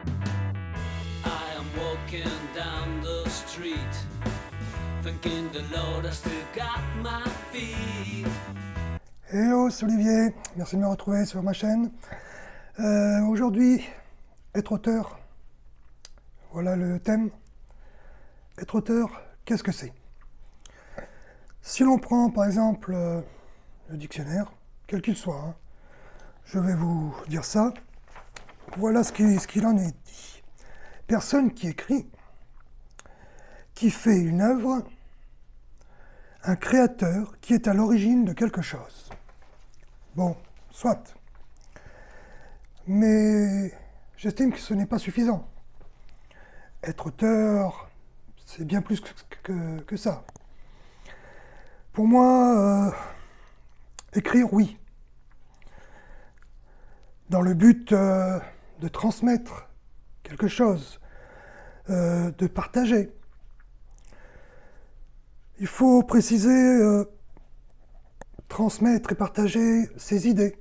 I am walking down the street, thanking the Lord I still got my feet. Hello, c'est Olivier, merci de me retrouver sur ma chaîne. Aujourd'hui, être auteur, voilà le thème. Être auteur, qu'est-ce que c'est? Si l'on prend par exemple le dictionnaire, quel qu'il soit, hein, je vais vous dire ça. Voilà ce qu'il en est dit. Personne qui écrit, qui fait une œuvre, un créateur qui est à l'origine de quelque chose. Bon, soit. Mais j'estime que ce n'est pas suffisant. Être auteur, c'est bien plus que ça. Pour moi, écrire, oui. Dans le but de transmettre quelque chose, de partager. Il faut préciser, transmettre et partager ses idées,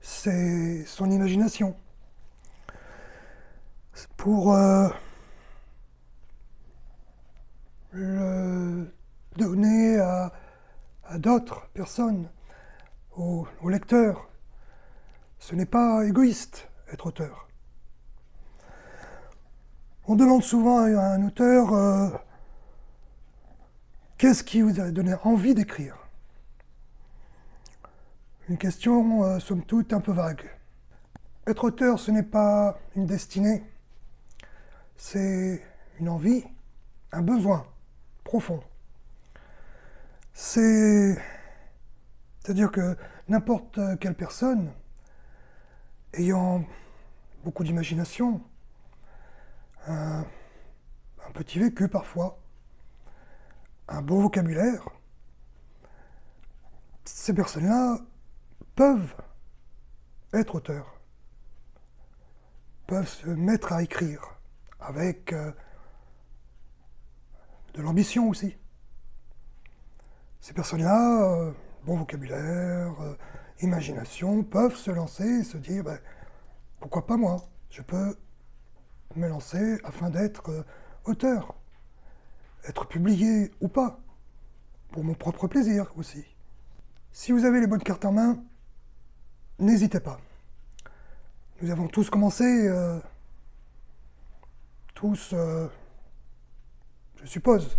son imagination, pour le donner à d'autres personnes, aux lecteurs. Ce n'est pas égoïste, être auteur. On demande souvent à un auteur qu'est-ce qui vous a donné envie d'écrire? Une question, somme toute, un peu vague. Être auteur, ce n'est pas une destinée, c'est une envie, un besoin profond. C'est-à-dire que n'importe quelle personne ayant beaucoup d'imagination, un petit vécu parfois, un bon vocabulaire, ces personnes-là peuvent être auteurs, peuvent se mettre à écrire avec de l'ambition aussi. Ces personnes-là, bon vocabulaire, imagination, peuvent se lancer et se dire pourquoi pas moi, je peux me lancer afin d'être auteur, être publié ou pas, pour mon propre plaisir aussi. Si vous avez les bonnes cartes en main, n'hésitez pas. Nous avons tous commencé, je suppose,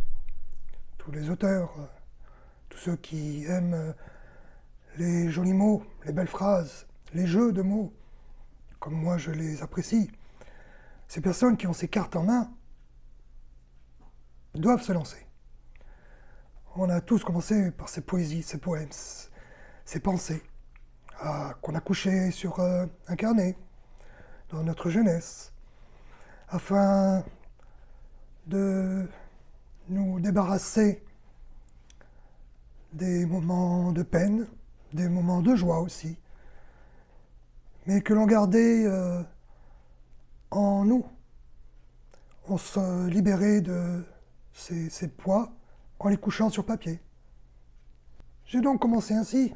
tous les auteurs, tous ceux qui aiment les jolis mots, les belles phrases, les jeux de mots, comme moi je les apprécie. Ces personnes qui ont ces cartes en main doivent se lancer. On a tous commencé par ces poésies, ces poèmes, ces pensées qu'on a couchées sur un carnet dans notre jeunesse, afin de nous débarrasser des moments de peine, des moments de joie aussi, mais que l'on gardait en nous. On se libérait de ces poids en les couchant sur papier. J'ai donc commencé ainsi,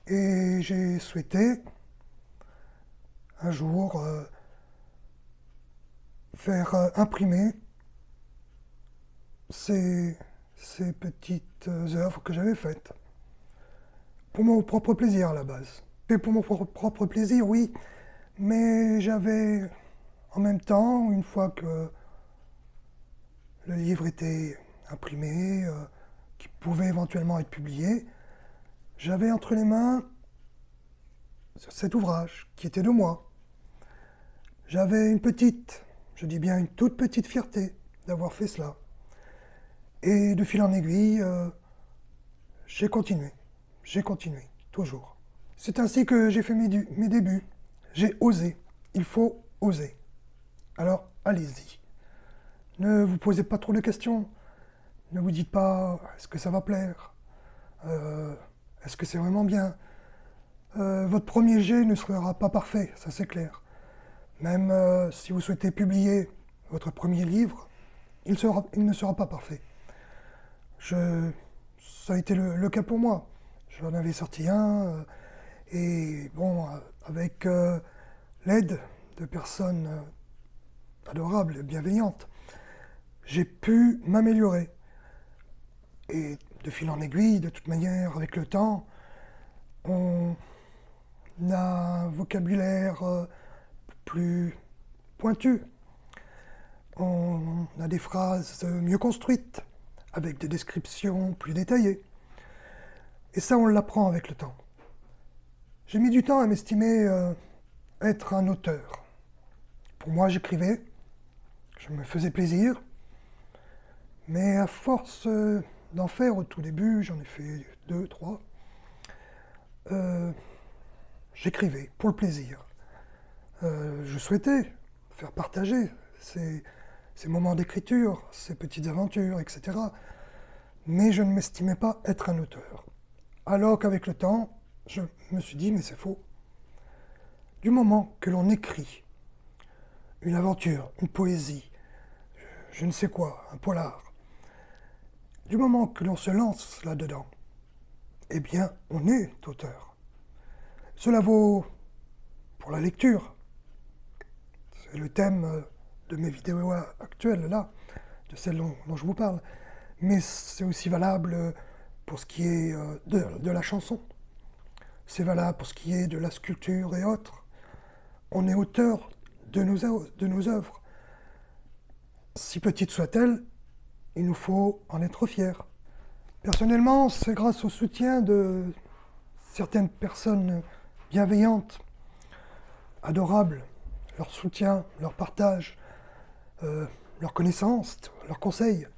et j'ai souhaité un jour faire imprimer ces petites œuvres que j'avais faites. Pour mon propre plaisir à la base. Et pour mon propre plaisir, oui, mais j'avais en même temps, une fois que le livre était imprimé, qui pouvait éventuellement être publié, j'avais entre les mains cet ouvrage qui était de moi. J'avais une petite, je dis bien une toute petite fierté d'avoir fait cela. Et de fil en aiguille, j'ai continué, toujours. C'est ainsi que j'ai fait mes débuts. J'ai osé, il faut oser. Alors, allez-y. Ne vous posez pas trop de questions. Ne vous dites pas, est-ce que ça va plaire? Est-ce que c'est vraiment bien? Votre premier jet ne sera pas parfait, ça c'est clair. Même si vous souhaitez publier votre premier livre, il ne sera pas parfait. Ça a été le cas pour moi. J'en avais sorti un, et bon, avec l'aide de personnes adorables et bienveillantes, j'ai pu m'améliorer. Et de fil en aiguille, de toute manière, avec le temps, on a un vocabulaire plus pointu. On a des phrases mieux construites, avec des descriptions plus détaillées. Et ça, on l'apprend avec le temps. J'ai mis du temps à m'estimer être un auteur. Pour moi, j'écrivais, je me faisais plaisir, mais à force d'en faire au tout début, j'en ai fait 2, 3, j'écrivais pour le plaisir. Je souhaitais faire partager ces moments d'écriture, ces petites aventures, etc. Mais je ne m'estimais pas être un auteur. Alors qu'avec le temps, je me suis dit, mais c'est faux. Du moment que l'on écrit une aventure, une poésie, je ne sais quoi, un polar, du moment que l'on se lance là-dedans, eh bien, on est auteur. Cela vaut pour la lecture. C'est le thème de mes vidéos actuelles, là, de celles dont je vous parle. Mais c'est aussi valable pour ce qui est de la chanson. C'est valable pour ce qui est de la sculpture et autres. On est auteur de nos œuvres. Si petites soient-elles, il nous faut en être fiers. Personnellement, c'est grâce au soutien de certaines personnes bienveillantes, adorables, leur soutien, leur partage, leur connaissance, leurs conseils.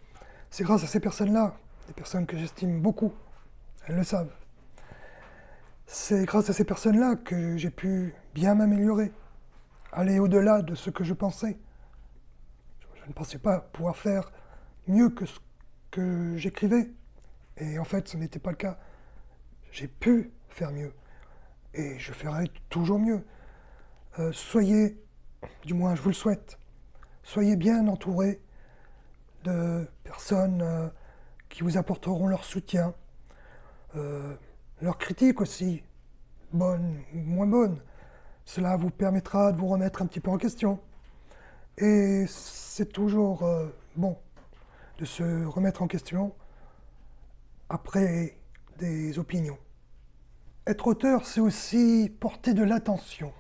C'est grâce à ces personnes-là, des personnes que j'estime beaucoup, elles le savent. C'est grâce à ces personnes-là que j'ai pu bien m'améliorer, aller au-delà de ce que je pensais. Je ne pensais pas pouvoir faire mieux que ce que j'écrivais. Et en fait, ce n'était pas le cas. J'ai pu faire mieux. Et je ferai toujours mieux. Soyez, du moins je vous le souhaite, soyez bien entourés de personnes qui vous apporteront leur soutien, leur critique aussi, bonne ou moins bonne. Cela vous permettra de vous remettre un petit peu en question. Et c'est toujours bon de se remettre en question après des opinions. Être auteur, c'est aussi porter de l'attention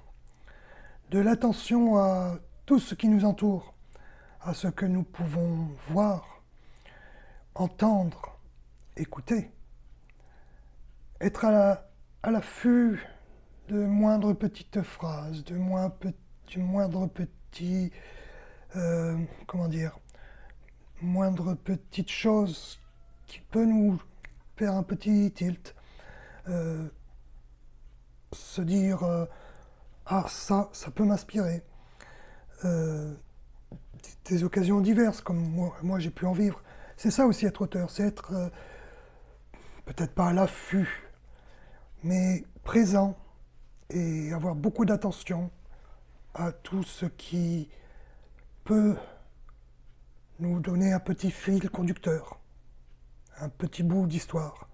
à tout ce qui nous entoure, à ce que nous pouvons voir, entendre, écouter. Être à l'affût de moindres petites phrases, du moindre petit, moindre petite chose qui peut nous faire un petit tilt. Se dire ah ça peut m'inspirer. Des occasions diverses comme moi j'ai pu en vivre. C'est ça aussi être auteur, c'est être peut-être pas à l'affût, mais présent et avoir beaucoup d'attention à tout ce qui peut nous donner un petit fil conducteur, un petit bout d'histoire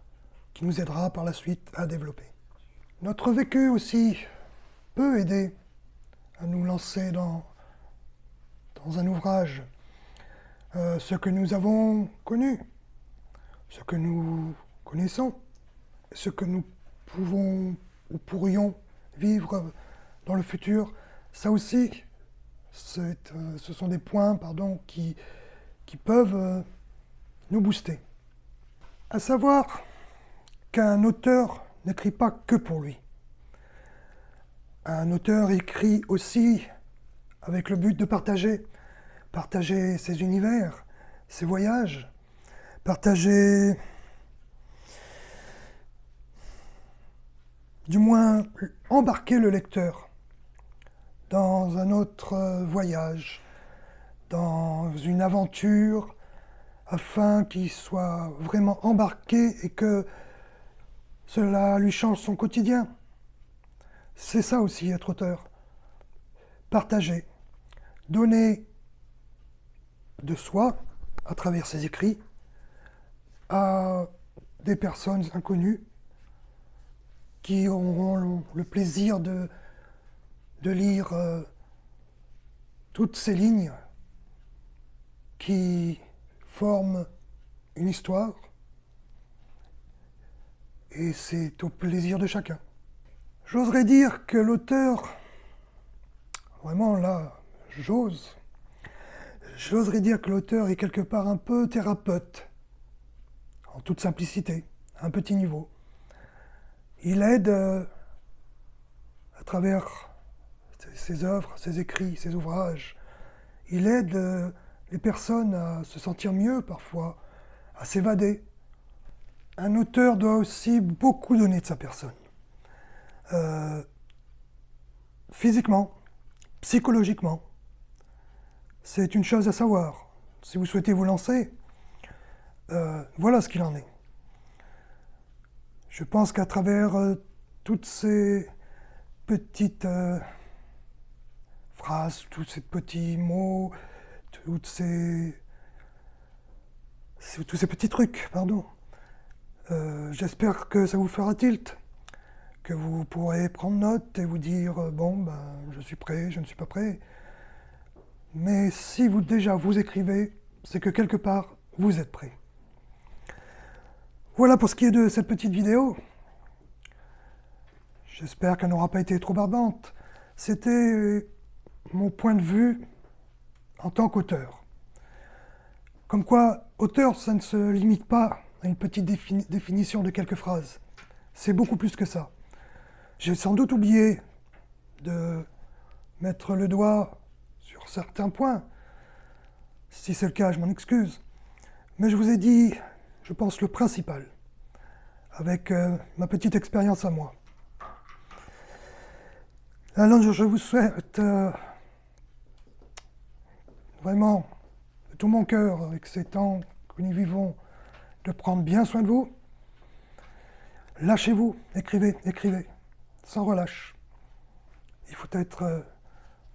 qui nous aidera par la suite à développer. Notre vécu aussi peut aider à nous lancer dans un ouvrage. Ce que nous avons connu, ce que nous connaissons, ce que nous pouvons ou pourrions vivre dans le futur, ça aussi, ce sont des points qui peuvent nous booster. À savoir qu'un auteur n'écrit pas que pour lui. Un auteur écrit aussi avec le but de partager ses univers, ses voyages, partager, du moins embarquer le lecteur dans un autre voyage, dans une aventure, afin qu'il soit vraiment embarqué et que cela lui change son quotidien. C'est ça aussi être auteur. Partager, donner de soi à travers ses écrits à des personnes inconnues qui auront le plaisir de lire toutes ces lignes qui forment une histoire, et c'est au plaisir de chacun. J'oserais dire que l'auteur, vraiment là, j'oserais dire que l'auteur est quelque part un peu thérapeute, en toute simplicité, à un petit niveau. Il aide à travers ses œuvres, ses écrits, ses ouvrages, il aide les personnes à se sentir mieux parfois, à s'évader. Un auteur doit aussi beaucoup donner de sa personne. Physiquement, psychologiquement, c'est une chose à savoir. Si vous souhaitez vous lancer, voilà ce qu'il en est. Je pense qu'à travers toutes ces petites phrases, tous ces petits mots, tous ces petits trucs, pardon, j'espère que ça vous fera tilt, que vous pourrez prendre note et vous dire bon, ben, je suis prêt, je ne suis pas prêt. Mais si déjà vous écrivez, c'est que quelque part vous êtes prêt. Voilà pour ce qui est de cette petite vidéo. J'espère qu'elle n'aura pas été trop barbante. C'était mon point de vue en tant qu'auteur. Comme quoi, auteur, ça ne se limite pas à une petite définition de quelques phrases. C'est beaucoup plus que ça. J'ai sans doute oublié de mettre le doigt sur certains points. Si c'est le cas, je m'en excuse. Mais je vous ai dit, je pense, le principal, avec ma petite expérience à moi. Alors, je vous souhaite vraiment, de tout mon cœur, avec ces temps que nous vivons, de prendre bien soin de vous. Lâchez-vous, écrivez, écrivez, sans relâche. Il faut être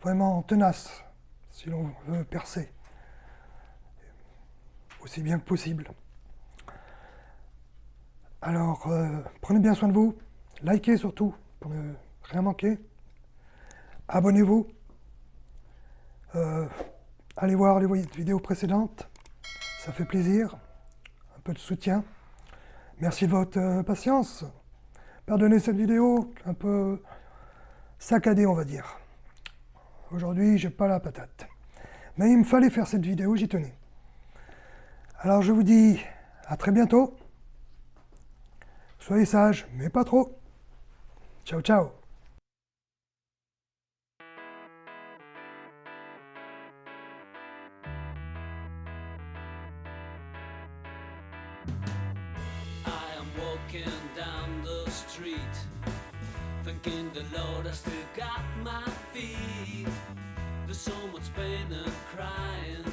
vraiment tenace si l'on veut percer, aussi bien que possible. Alors, prenez bien soin de vous, likez surtout, pour ne rien manquer. Abonnez-vous, allez voir les vidéos précédentes, ça fait plaisir, un peu de soutien. Merci de votre patience. Pardonnez cette vidéo un peu saccadée, on va dire. Aujourd'hui, j'ai pas la patate. Mais il me fallait faire cette vidéo, j'y tenais. Alors je vous dis à très bientôt. Soyez sages, mais pas trop. Ciao, ciao. I am walking down the street, thanking the Lord I still got my feet. There's so much pain and crying.